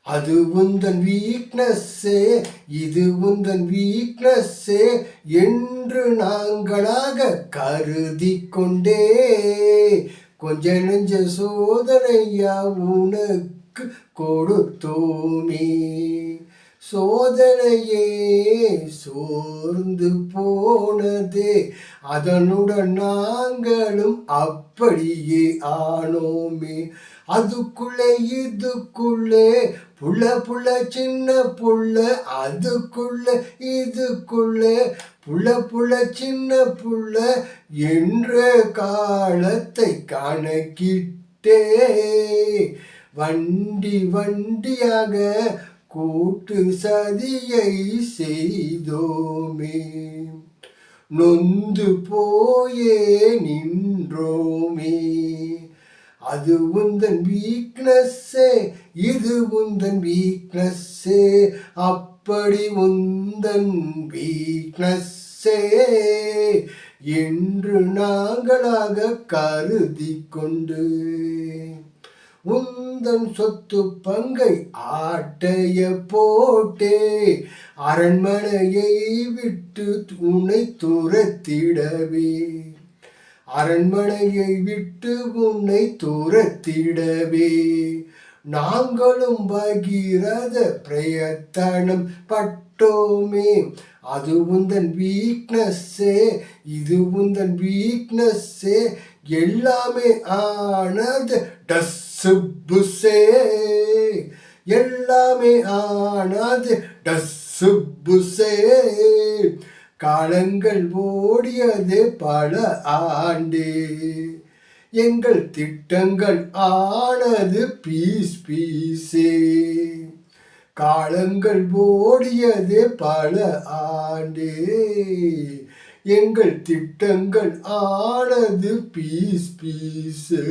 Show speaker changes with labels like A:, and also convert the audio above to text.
A: அது உந்தன் வீக்னஸ்ஸே, இது உந்தன் வீக்னஸ்ஸே என்று நாங்களாக கருதி கொண்டே கொஞ்ச நெஞ்ச சோதனையா உனக்கு கொடுத்தோமே. சோதனையே சோர்ந்து போனதே, அதனுடன் நாங்களும் அப்படியே ஆனோமே. அதுக்குள்ளே இதுக்குள்ளே புள்ள புள்ள சின்ன புள்ள, அதுக்குள்ள இதுக்குள்ளே புள்ள புள்ள சின்ன புள்ள என்ற காலத்தை கணக்கிட்டே வண்டி வண்டியாக கூட்டு சதியை செய்தோமே. நொந்து போயே நின்றோமே. அது உந்தன் வீக்னஸ்ஸே, இது உந்தன் வீக்னஸ்ஸே, அப்படி உந்தன் வீக்னஸ்ஸே என்று நாங்களாக கருதி கொண்டு உந்தன் சொத்து பங்கை ஆட்டைய போட்டே அரண்மனையை விட்டு உன்னை துரத்திடவே, அரண்மனையை விட்டு உன்னை துரத்திடவே நாங்களும் பகீரத பிரயத்தனம் பட்டோமே. அது உந்தன் வீக்னஸ்ஸே, இது உந்தன் வீக்னஸ்ஸே, எல்லாமே ஆனது டஸ்ஸுபுசே, எல்லாமே ஆனது டஸ்ஸுபுசே. காலங்கள் ஓடியது பல ஆண்டே, எங்கள் திட்டங்கள் ஆனது பீஸ் பீஸே. காலங்கள் ஓடியது பல ஆண்டே, எங்கள் திட்டங்கள் ஆனது பீஸ் பீஸே.